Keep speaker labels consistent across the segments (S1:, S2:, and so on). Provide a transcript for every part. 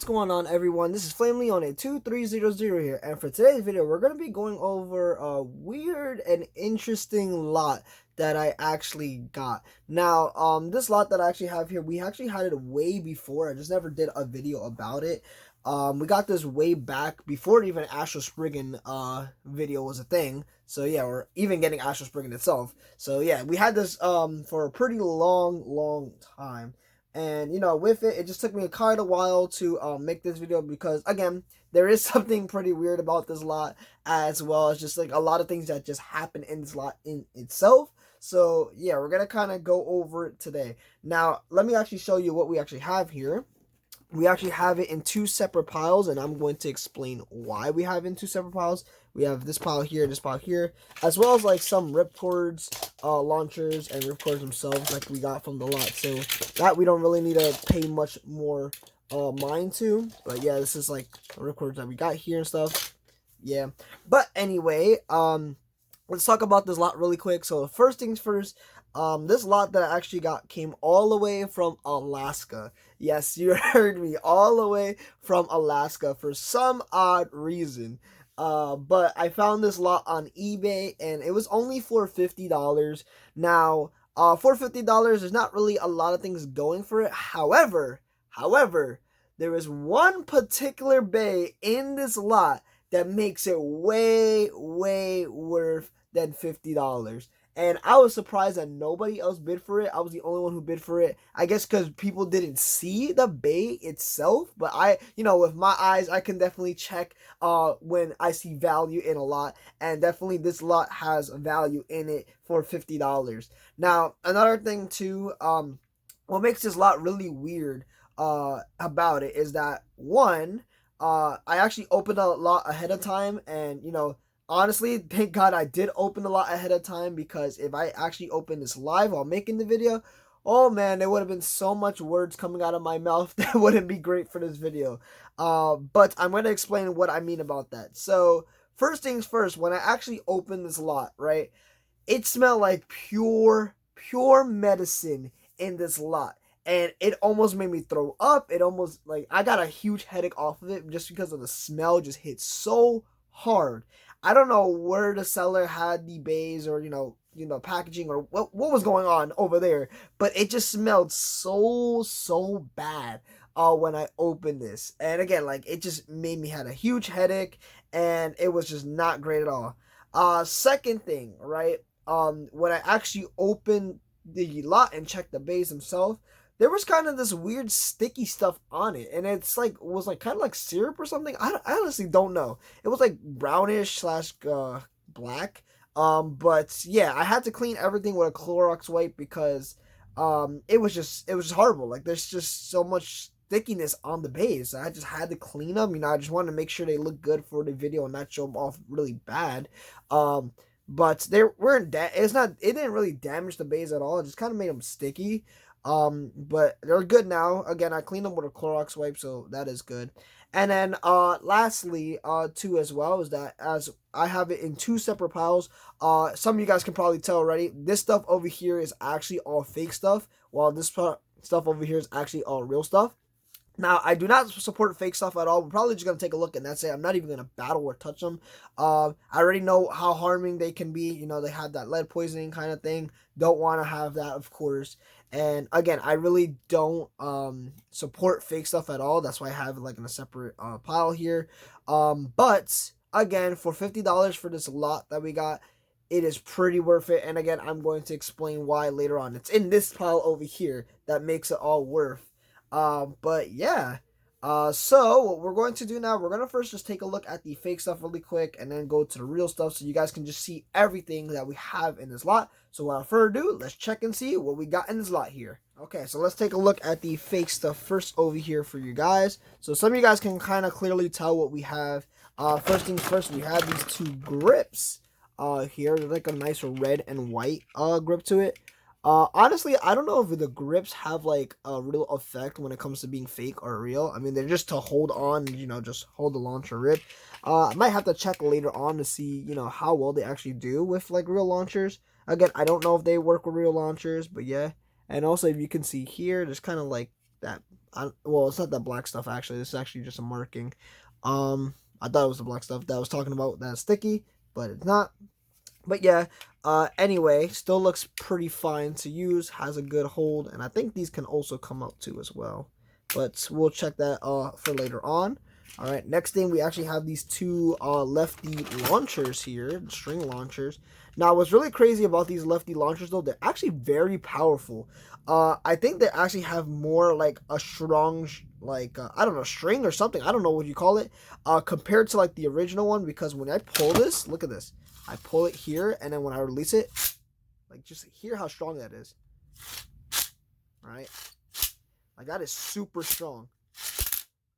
S1: what's going on, everyone? This is FlameLeon2300 here, and for today's video, we're going to be going over a weird and interesting lot that I actually got. Now, this lot that I actually have here, we actually had it way before. I just never did a video about it. We got this way back before even Astro Spriggan video was a thing. So yeah, we're even getting Astro Spriggan itself. So yeah, we had this for a pretty long time. And, you know, with it just took me quite a while to make this video because, again, there is something pretty weird about this lot, as well as just, like, a lot of things that just happen in this lot in itself. So, yeah, we're going to kind of go over it today. Now, let me actually show you what we actually have here. We actually have it in two separate piles, and I'm going to explain why we have it in two separate piles. We have this pile here and this pile here, as well as like some ripcords, launchers, and ripcords themselves like we got from the lot. So that we don't really need to pay much more mind to. But yeah, this is like ripcords that we got here and stuff. Yeah. But anyway, let's talk about this lot really quick. So first things first, this lot that I actually got came all the way from Alaska. Yes, you heard me, all the way from Alaska for some odd reason. But I found this lot on eBay, and it was only for $50. Now, for $50, there's not really a lot of things going for it. However, there is one particular bay in this lot that makes it way worth than $50. And I was surprised that nobody else bid for it. I was the only one who bid for it. I guess because people didn't see the bay itself. But with my eyes, I can definitely check when I see value in a lot. And definitely this lot has value in it for $50. Now, another thing too, what makes this lot really weird about it is that, one, I actually opened a lot ahead of time. And, honestly, thank God I did open a lot ahead of time, because if I actually opened this live while making the video, oh man, there would have been so much words coming out of my mouth that wouldn't be great for this video. But I'm going to explain what I mean about that. So, first things first, when I actually opened this lot, right, it smelled like pure medicine in this lot. And it almost made me throw up. It almost, like, I got a huge headache off of it just because of the smell just hit so hard. I don't know where the seller had the bays or, packaging or what was going on over there, but it just smelled so bad when I opened this. And again, like, it just made me had a huge headache, and it was just not great at all. Second thing, right? When I actually opened the lot and checked the bays themselves, there was kind of this weird sticky stuff on it, and it's like was like kind of like syrup or something. I honestly don't know. It was like brownish slash black. But yeah, I had to clean everything with a Clorox wipe because it was just horrible. Like, there's just so much stickiness on the base. I just had to clean them. I just wanted to make sure they look good for the video and not show them off really bad. But they weren't it didn't really damage the base at all. It just kind of made them sticky. But they're good now. Again, I cleaned them with a Clorox wipe, so that is good. And then, lastly, too, as well, is that as I have it in two separate piles, some of you guys can probably tell already, this stuff over here is actually all fake stuff, while this stuff over here is actually all real stuff. Now, I do not support fake stuff at all. We're probably just going to take a look, and that's it. I'm not even going to battle or touch them. I already know how harming they can be. They have that lead poisoning kind of thing. Don't want to have that, of course. And again, I really don't support fake stuff at all. That's why I have it like in a separate pile here. But again, for $50 for this lot that we got, it is pretty worth it. And again, I'm going to explain why later on. It's in this pile over here that makes it all worth. But yeah, so what we're going to do now, we're going to first just take a look at the fake stuff really quick, and then go to the real stuff so you guys can just see everything that we have in this lot. So without further ado, let's check and see what we got in this lot here. Okay, so let's take a look at the fake stuff first over here for you guys. So some of you guys can kind of clearly tell what we have. First things first, we have these two grips, here. They're like a nice red and white, grip to it. Honestly, I don't know if the grips have like a real effect when it comes to being fake or real. I mean, they're just to hold on, just hold the launcher rip. I might have to check later on to see, how well they actually do with like real launchers. Again, I don't know if they work with real launchers, but yeah. And also, if you can see here, there's kind of like that Well, it's not that black stuff actually. This is actually just a marking. I thought it was the black stuff that I was talking about that's sticky, but it's not. But yeah, anyway, still looks pretty fine to use, has a good hold, and I think these can also come out too as well. But we'll check that for later on. All right, next thing, we actually have these two lefty launchers here, string launchers. Now, what's really crazy about these lefty launchers, though, they're actually very powerful. I think they actually have more like a strong, like, I don't know, string or something. I don't know what you call it, compared to like the original one, because when I pull this, look at this. I pull it here, and then when I release it, like, just hear how strong that is. Right? Like, that is super strong.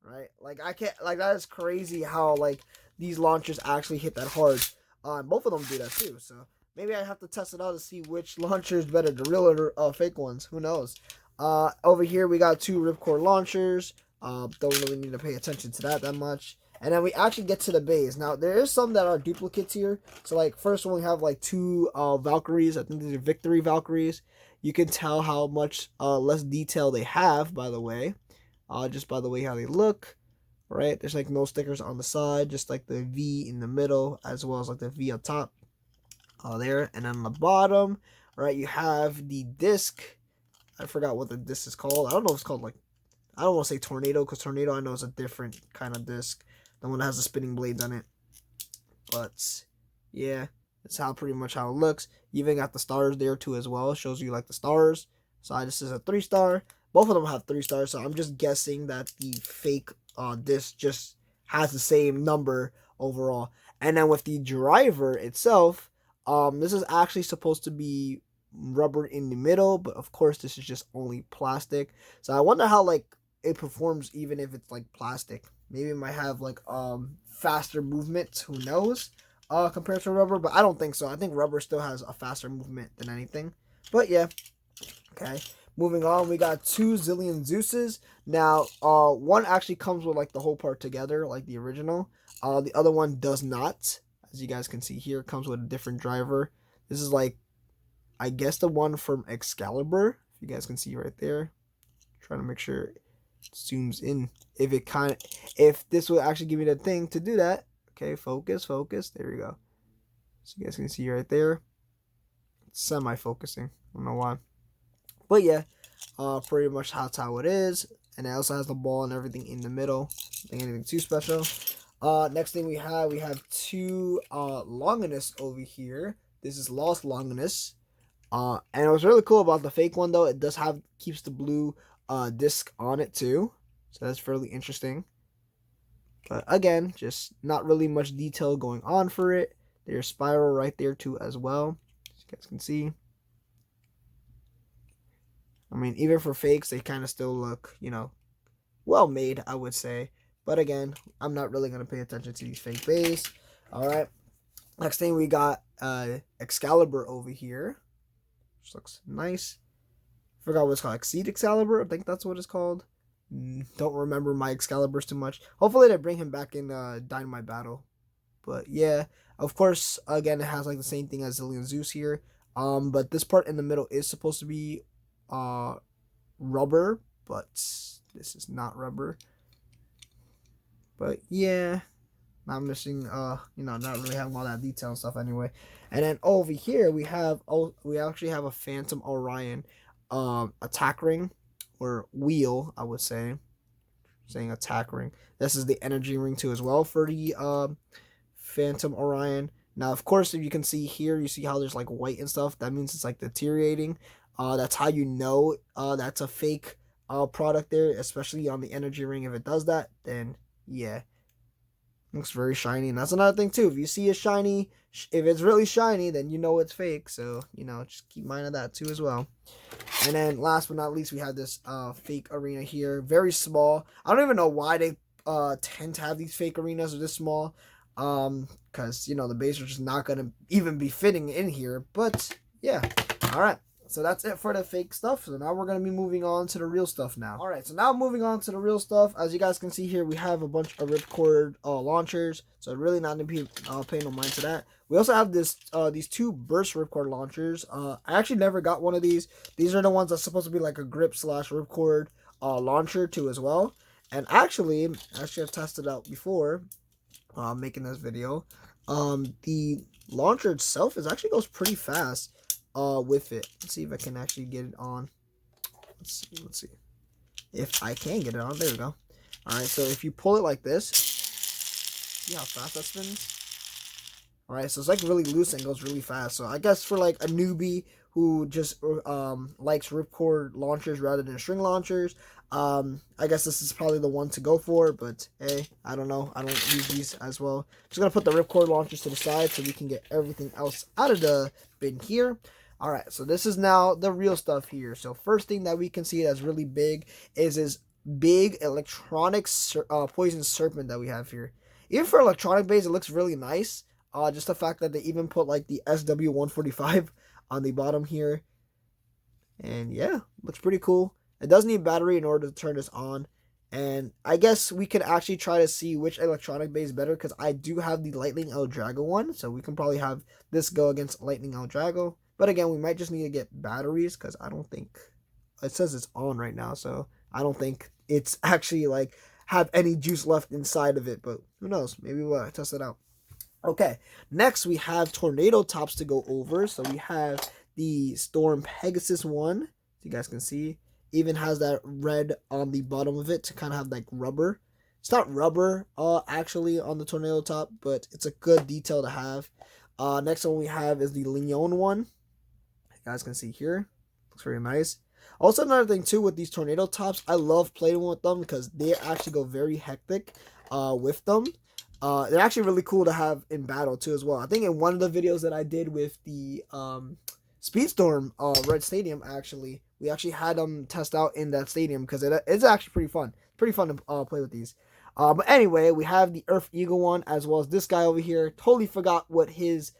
S1: Right? Like, I can't, like, that is crazy how, like, these launchers actually hit that hard. Both of them do that too, so maybe I have to test it out to see which launcher is better, the real or fake ones. Who knows? Over here, we got two ripcord launchers. Don't really need to pay attention to that much. And then we actually get to the bays. Now, there is some that are duplicates here. So, like, first one, we have, like, two Valkyries. I think these are Victory Valkyries. You can tell how much less detail they have, by the way. Just by the way how they look. Right? There's, like, no stickers on the side. Just, like, the V in the middle, as well as, like, the V up top. There. And then on the bottom, right, you have the disc. I forgot what the disc is called. I don't know if it's called, like, I don't want to say Tornado, because Tornado I know is a different kind of disc. The one that has the spinning blades on it. But yeah, that's how pretty much how it looks. You even got the stars there too as well. It shows you like the stars. So this is a 3-star. Both of them have 3 stars. So I'm just guessing that the fake disc just has the same number overall. And then with the driver itself, this is actually supposed to be rubber in the middle, but of course this is just only plastic. So I wonder how like it performs even if it's like plastic. Maybe it might have like faster movement, who knows, compared to rubber, but I don't think so. I think rubber still has a faster movement than anything. But yeah, okay. Moving on, we got 2 Zillion Zeuses. Now, one actually comes with like the whole part together, like the original. The other one does not. As you guys can see here, it comes with a different driver. This is like, I guess the one from Excalibur. If you guys can see right there. Trying to make sure it zooms in. If this will actually give me the thing to do that. Okay, focus. There we go. So you guys can see right there. It's semi-focusing. I don't know why. But yeah, pretty much that's how it is. And it also has the ball and everything in the middle. Nothing anything too special. Next thing we have 2 Longinus over here. This is Lost Longinus. And it was really cool about the fake one though. It does keeps the blue disc on it too. So that's fairly interesting. But again, just not really much detail going on for it. There's spiral right there too as well. As you guys can see. I mean, even for fakes, they kind of still look, you know, well made, I would say. But again, I'm not really going to pay attention to these fake bays. Alright. Next thing we got Excalibur over here. Which looks nice. Forgot what it's called. Exceed Excalibur? I think that's what it's called. Don't remember my Excaliburs too much. Hopefully they bring him back in Dynamite Battle. But yeah, of course, again, it has like the same thing as Zillion Zeus here. But this part in the middle is supposed to be rubber, but this is not rubber. But yeah, not missing not really having all that detail and stuff anyway. And then over here we actually have a Phantom Orion attack ring, or wheel, I would say. Saying attack ring. This is the energy ring too as well for the Phantom Orion. Now, of course, if you can see here, you see how there's like white and stuff. That means it's like deteriorating. That's how you know that's a fake product there, especially on the energy ring. If it does that, then yeah, looks very shiny. And that's another thing too. If you see it shiny, if it's really shiny, then you know it's fake. So, you know, just keep mind of that too as well. And then last but not least, we have this fake arena here. Very small. I don't even know why they tend to have these fake arenas this small. Because, you know, the base are just not going to even be fitting in here. But, yeah. All right. So that's it for the fake stuff. So now we're going to be moving on to the real stuff now. All right. So now moving on to the real stuff. As you guys can see here, we have a bunch of ripcord launchers. So really not going to be paying no mind to that. We also have these 2 burst ripcord launchers. I actually never got one of these. These are the ones that's supposed to be like a grip / ripcord launcher too as well. And actually I've tested out before making this video. The launcher itself is actually goes pretty fast with it. Let's see if I can actually get it on. Let's see if I can get it on. There we go. All right, so if you pull it like this, see how fast that spins? All right, so it's like really loose and goes really fast. So I guess for like a newbie who just likes ripcord launchers rather than string launchers, I guess this is probably the one to go for. But hey, I don't know. I don't use these as well. Just gonna put the ripcord launchers to the side so we can get everything else out of the bin here. All right, so this is now the real stuff here. So first thing that we can see that's really big is this big electronic poison serpent that we have here. Even for electronic base, it looks really nice. Just the fact that they even put like the SW145 on the bottom here. And yeah, looks pretty cool. It does need battery in order to turn this on. And I guess we could actually try to see which electronic base better, because I do have the Lightning L-Drago one. So we can probably have this go against Lightning L-Drago. But again, we might just need to get batteries, because I don't think it says it's on right now. So I don't think it's actually like have any juice left inside of it. But who knows? Maybe we'll test it out. Okay, next we have tornado tops to go over. So we have the Storm Pegasus one, so you guys can see. Even has that red on the bottom of it to kind of have like rubber. It's not rubber actually on the tornado top, but it's a good detail to have. Next one we have is the Leon one. You guys can see here. Looks very nice. Also, another thing too with these tornado tops, I love playing with them because they actually go very hectic with them. They're actually really cool to have in battle too as well. I think in one of the videos that I did with the Speedstorm Red Stadium, actually, we actually had them test out in that stadium because it's actually pretty fun. Pretty fun to play with these. But anyway, we have the Earth Eagle one as well as this guy over here. Totally forgot what his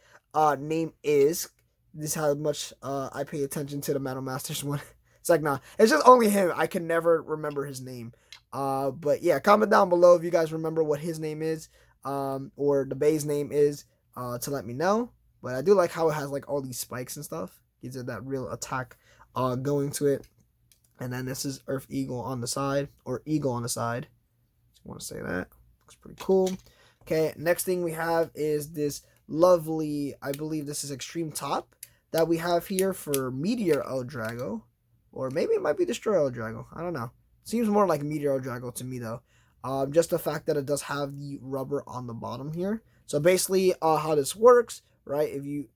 S1: name is. This is how much I pay attention to the Metal Masters one. It's like, nah, it's just only him. I can never remember his name. But yeah, comment down below if you guys remember what his name is, or the bay's name is, to let me know. But I do like how it has like all these spikes and stuff. Gives it that real attack going to it. And then this is Earth Eagle on the side, or Eagle on the side. Just want to say that. Looks pretty cool. Okay, next thing we have is this lovely, I believe this is Extreme Top that we have here for Meteor L-Drago. Or maybe it might be Destroy L-Drago. I don't know. Seems more like Meteor L-Drago to me though. Just the fact that it does have the rubber on the bottom here. So basically how this works, right?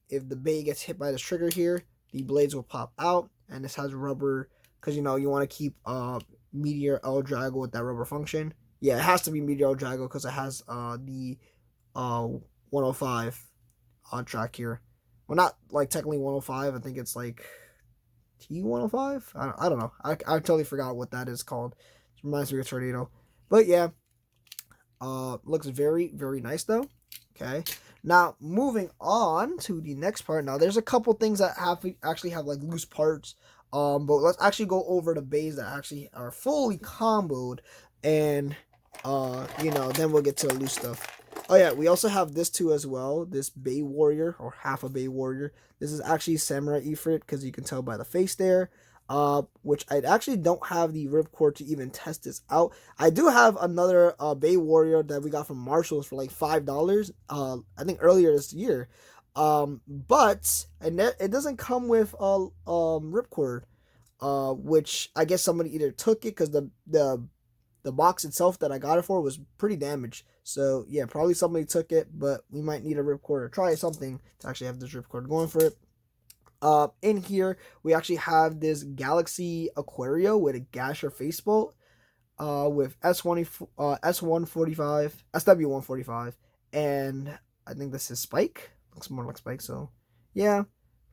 S1: If the bay gets hit by this trigger here, the blades will pop out, and this has rubber because you want to keep Meteor L-Drago with that rubber function. Yeah, it has to be Meteor L-Drago because it has the 105 track here. Well, not like technically 105. I think it's like T105. I don't know. I totally forgot what that is called. It reminds me of Tornado. But yeah, looks very, very nice though. Okay, now moving on to the next part. Now there's a couple things that actually have like loose parts. But let's actually go over the bays that actually are fully comboed, and then we'll get to the loose stuff. Oh yeah, we also have this too as well. This Bay Warrior, or half a Bay Warrior. This is actually Samurai Ifrit because you can tell by the face there. Which I actually don't have the ripcord to even test this out. I do have another Bay Warrior that we got from Marshalls for like $5. I think earlier this year. But it doesn't come with a ripcord. Which I guess somebody either took it because the box itself that I got it for was pretty damaged. So yeah, probably somebody took it, but we might need a ripcord or try something to actually have this ripcord going for it. In here we actually have this Galaxy Aquario with a Gasher face bolt, with S145, SW145, and I think this is Spike. Looks more like Spike. So yeah,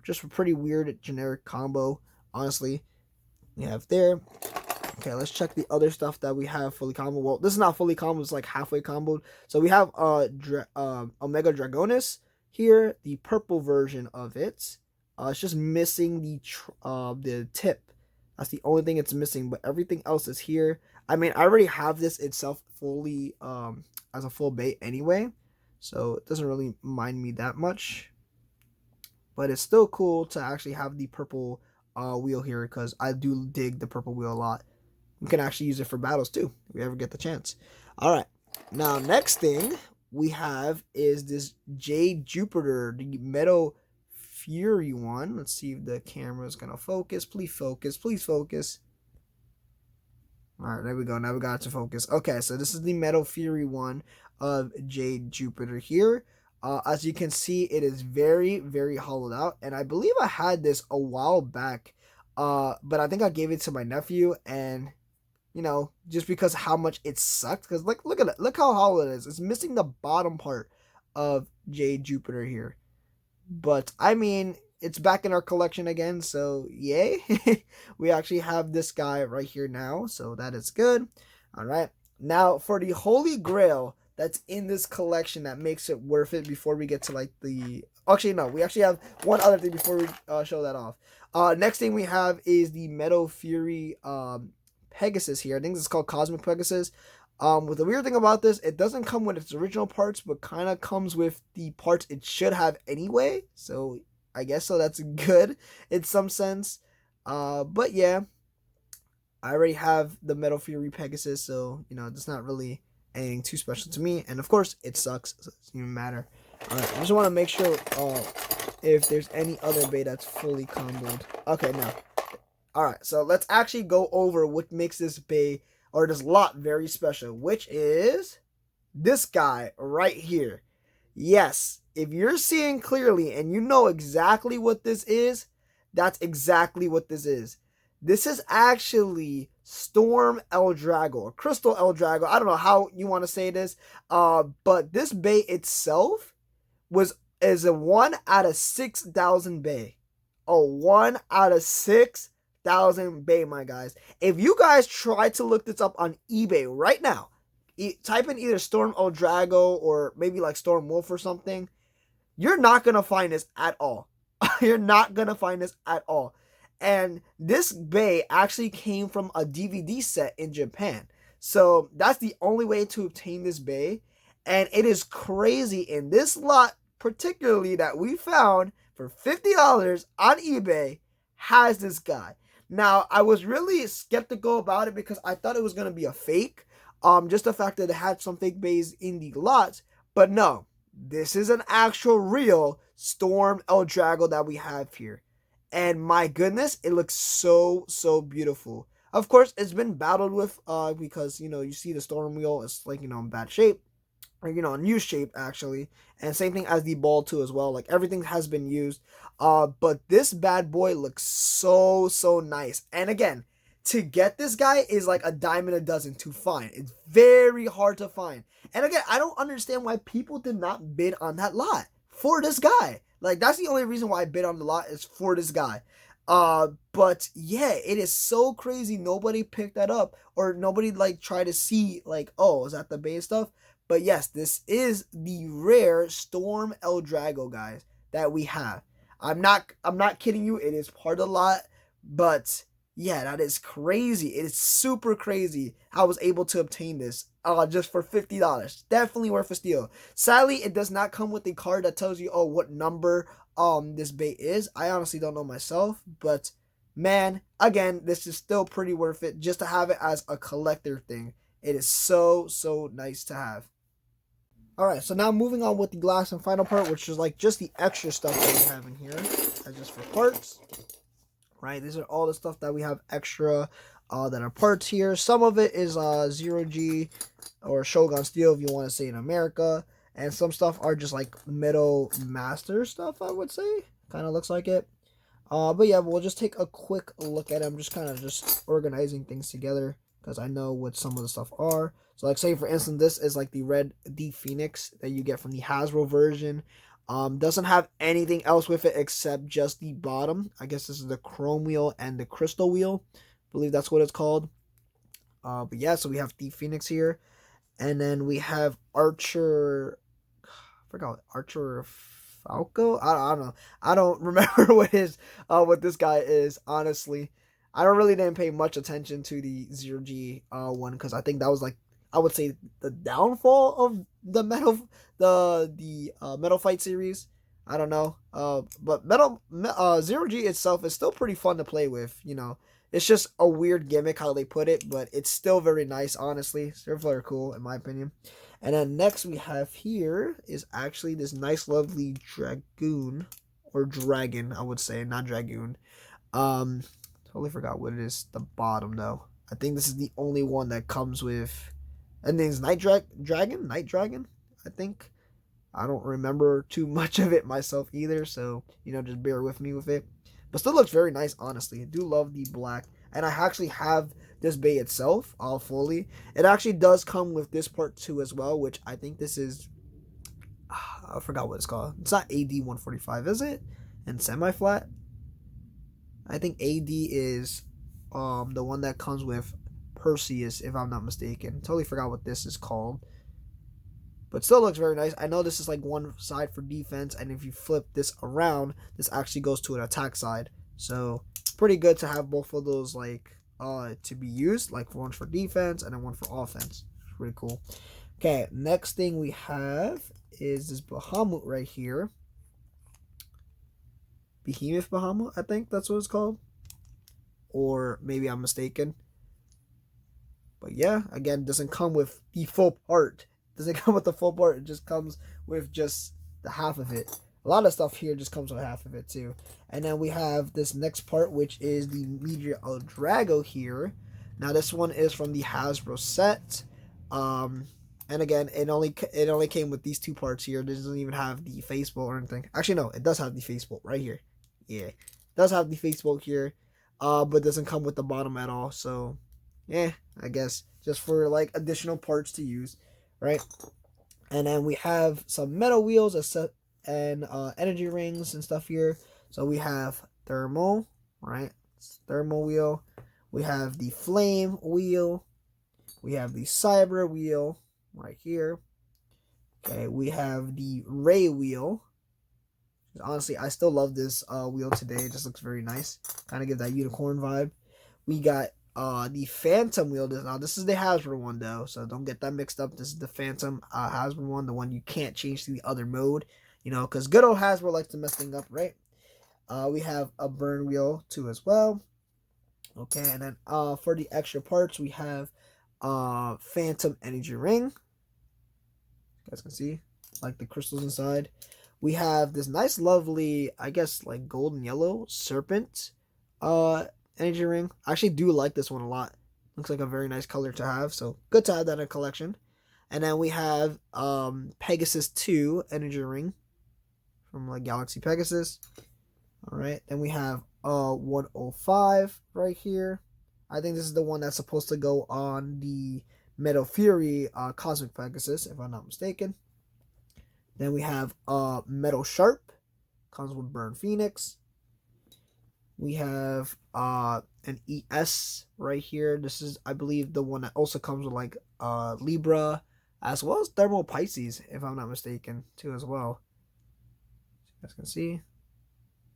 S1: just a pretty weird generic combo, honestly. We have there. Okay, let's check the other stuff that we have fully combo. Well, this is not fully combo, it's like halfway comboed. So we have Omega Dragonis here, the purple version of it. It's just missing the tip. That's the only thing it's missing, but everything else is here. I mean, I already have this itself fully as a full bait anyway, so it doesn't really mind me that much. But it's still cool to actually have the purple wheel here because I do dig the purple wheel a lot. we can actually use it for battles too, if we ever get the chance. All right. Now, next thing we have is this Jade Jupiter, the Metal Fury one. Let's see if the camera is going to focus. Please focus. Please focus. All right, there we go. Now we got it to focus. Okay, so this is the Metal Fury one of Jade Jupiter here. As you can see, it is very, very hollowed out. And I believe I had this a while back. But I think I gave it to my nephew. And, you know, just because how much it sucked. Because, like, look at it. Look how hollow it is. It's missing the bottom part of Jade Jupiter here. But, I mean, it's back in our collection again. So, yay. We actually have this guy right here now. So, that is good. All right. Now, for the Holy Grail that's in this collection that makes it worth it before we get to, like, the... Actually, no. We actually have one other thing before we show that off. Next thing we have is the Metal Fury Pegasus here. I think this is called Cosmic Pegasus. With the weird thing about this, it doesn't come with its original parts, but kind of comes with the parts it should have anyway. So I guess so that's good in some sense. But yeah, I already have the Metal Fury Pegasus, so you know it's not really anything too special to me. And of course, it sucks. So it doesn't even matter. All right, I just want to make sure if there's any other bay that's fully comboed. Okay, no. All right, so let's actually go over what makes this bay or this lot very special, which is this guy right here. Yes, if you're seeing clearly and you know exactly what this is, that's exactly what this is. This is actually Storm L-Drago or Crystal L-Drago. I don't know how you want to say this, but this bay itself is a 1 out of 6,000 bay. A 1 out of 6,000 bay, my guys. If you guys try to look this up on eBay right now, type in either Storm L-Drago or maybe like Storm Wolf or something, you're not going to find this at all. You're not going to find this at all. And this bay actually came from a DVD set in Japan. So that's the only way to obtain this bay. And it is crazy in this lot, particularly that we found for $50 on eBay, has this guy. Now, I was really skeptical about it because I thought it was going to be a fake. Just the fact that it had some fake bays in the lot. But no, this is an actual real Storm L-Drago that we have here. And my goodness, it looks so, so beautiful. Of course, it's been battled with because, you know, you see the Storm Wheel is like, you know, in bad shape. Or, you know, in used shape, actually. And same thing as the ball, too, as well. Like, everything has been used. But this bad boy looks so, so nice. And again, to get this guy is like a dime a dozen to find. It's very hard to find. And again, I don't understand why people did not bid on that lot for this guy. Like, that's the only reason why I bid on the lot is for this guy. But yeah, it is so crazy. Nobody picked that up. Or nobody, like, tried to see, like, oh, is that the base stuff? But yes, this is the rare Storm L-Drago, guys, that we have. I'm not kidding you. It is part of the lot. But yeah, that is crazy. It is super crazy. I was able to obtain this just for $50. Definitely worth a steal. Sadly, it does not come with a card that tells you, oh, what number this bait is. I honestly don't know myself. But man, again, this is still pretty worth it just to have it as a collector thing. It is so, so nice to have. Alright, so now moving on with the last and final part, which is like just the extra stuff that we have in here. That's just for parts. Right, these are all the stuff that we have extra that are parts here. Some of it is 0G or Shogun Steel, if you want to say in America. And some stuff are just like Metal Master stuff, I would say. Kind of looks like it. But yeah, we'll just take a quick look at it. I'm just kind of just organizing things together because I know what some of the stuff are. So like say for instance, this is like the red D Phoenix that you get from the Hasbro version. Doesn't have anything else with it except just the bottom. I guess this is the chrome wheel and the crystal wheel. I believe that's what it's called. But yeah, so we have the Phoenix here. And then we have Archer. I forgot Archer Falco. I don't know. I don't remember what this guy is, honestly. I don't really didn't pay much attention to the 0G one because I think that was like I would say the downfall of the Metal Fight series. I don't know. But 0G itself is still pretty fun to play with, you know. It's just a weird gimmick how they put it, but it's still very nice, honestly. Still very cool, in my opinion. And then next we have here is actually this nice, lovely Dragoon. Or Dragon, I would say, not Dragoon. Totally forgot what it is. The bottom, though. I think this is the only one that comes with... I think it's Night Dragon, I think. I don't remember too much of it myself either, so, just bear with me with it. But still looks very nice, honestly. I do love the black. And I actually have this bay itself, all fully. It actually does come with this part too as well, which I think this is... I forgot what it's called. It's not AD-145, is it? And semi-flat? I think AD is the one that comes with Perseus, if I'm not mistaken. Totally forgot what this is called. But still looks very nice. I know this is like one side for defense, and if you flip this around, this actually goes to an attack side. So pretty good to have both of those to be used, like one for defense and then one for offense. Pretty cool. Okay, next thing we have is this Bahamut right here. Behemoth Bahamut, I think that's what it's called. Or maybe I'm mistaken. But yeah, again, doesn't come with the full part. Doesn't come with the full part. It just comes with just the half of it. A lot of stuff here just comes with half of it too. And then we have this next part, which is the Storm L-Drago here. Now this one is from the Hasbro set. And again, it only came with these two parts here. It doesn't even have the face bolt or anything. Actually, no, it does have the face bolt right here. Yeah, it does have the face bolt here. But doesn't come with the bottom at all. So, yeah, I guess just for like additional parts to use. Right, and then we have some metal wheels and energy rings and stuff here. So we have thermal, right? Thermal wheel. We have the flame wheel. We have the cyber wheel right here. Okay, we have the ray wheel. Honestly, I still love this wheel today. It just looks very nice. Kind of gives that unicorn vibe. We got the Phantom wheel. Now this is the Hasbro one though, so don't get that mixed up. This is the Phantom Hasbro one, the one you can't change to the other mode, because good old Hasbro likes to mess things up, right? We have a burn wheel too as well. Okay, and then for the extra parts we have Phantom energy ring. You guys can see like the crystals inside. We have this nice lovely, I guess like golden yellow serpent energy ring. I actually do like this one a lot. Looks like a very nice color to have, so good to have that in a collection. And then we have Pegasus 2 energy ring from like Galaxy Pegasus. All right, then we have 105 right here. I think this is the one that's supposed to go on the Metal Fury Cosmic Pegasus, if I'm not mistaken. Then we have Metal Sharp, comes with Burn Phoenix. We have an ES right here. This is, I believe, the one that also comes with like Libra, as well as Thermal Pisces, if I'm not mistaken, too as well. You guys can see, it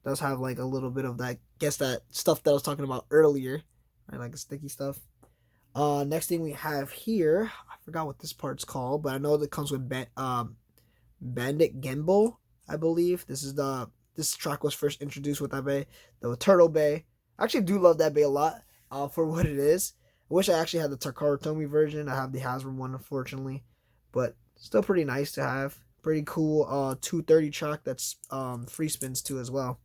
S1: does have like a little bit of that, guess that stuff that I was talking about earlier, right? Like sticky stuff. Next thing we have here, I forgot what this part's called, but I know that comes with Bandit Gimbal, I believe. This track was first introduced with that bay, the Turtle Bay. I actually do love that bay a lot for what it is. I wish I actually had the Takara Tomy version. I have the Hasbro one, unfortunately. But still pretty nice to have. Pretty cool 230 track that's free spins too as well.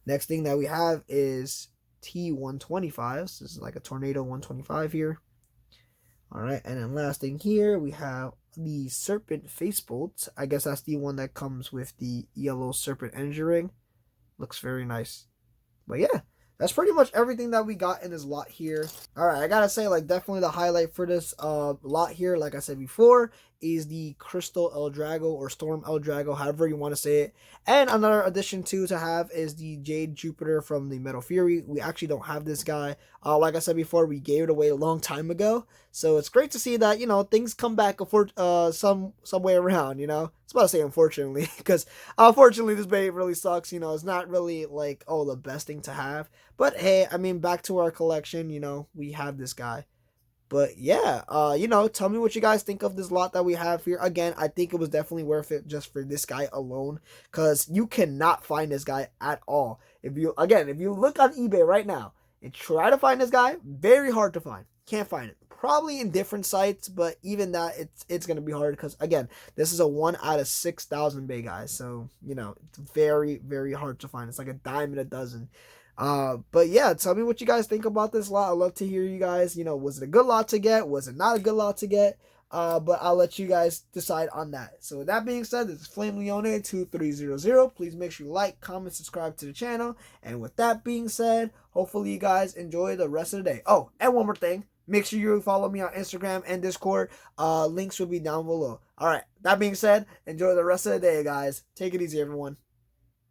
S1: Next thing that we have is T125. So this is like a Tornado 125 here. Alright, and then last thing here, we have the Serpent Face Bolt. I guess that's the one that comes with the yellow Serpent energy ring. Looks very nice. But yeah, that's pretty much everything that we got in this lot here. Alright, I gotta say, like, definitely the highlight for this lot here, like I said before, is the Crystal L-Drago or Storm L-Drago, however you want to say it. And another addition too to have is the Jade Jupiter from the Metal Fury. We actually don't have this guy. Like I said before, we gave it away a long time ago. So it's great to see that, things come back some way around, It's about to say unfortunately, because unfortunately this bay really sucks, It's not really like, the best thing to have. But hey, I mean, back to our collection, we have this guy. But yeah, tell me what you guys think of this lot that we have here. Again, I think it was definitely worth it just for this guy alone, because you cannot find this guy at all. If you look on eBay right now, and try to find this guy. Very hard to find. Can't find it. Probably in different sites, but even that, it's gonna be hard because again, this is a 1 out of 6,000 bay, guys. So it's very very hard to find. It's like a dime in a dozen. But yeah, tell me what you guys think about this lot. I'd love to hear you guys. Was it a good lot to get? Was it not a good lot to get? But I'll let you guys decide on that. So with that being said, this is Flame Leone 2300. Please make sure you like, comment, subscribe to the channel. And with that being said, hopefully you guys enjoy the rest of the day. Oh, and one more thing. Make sure you follow me on Instagram and Discord. Links will be down below. All right. That being said, enjoy the rest of the day, guys. Take it easy, everyone.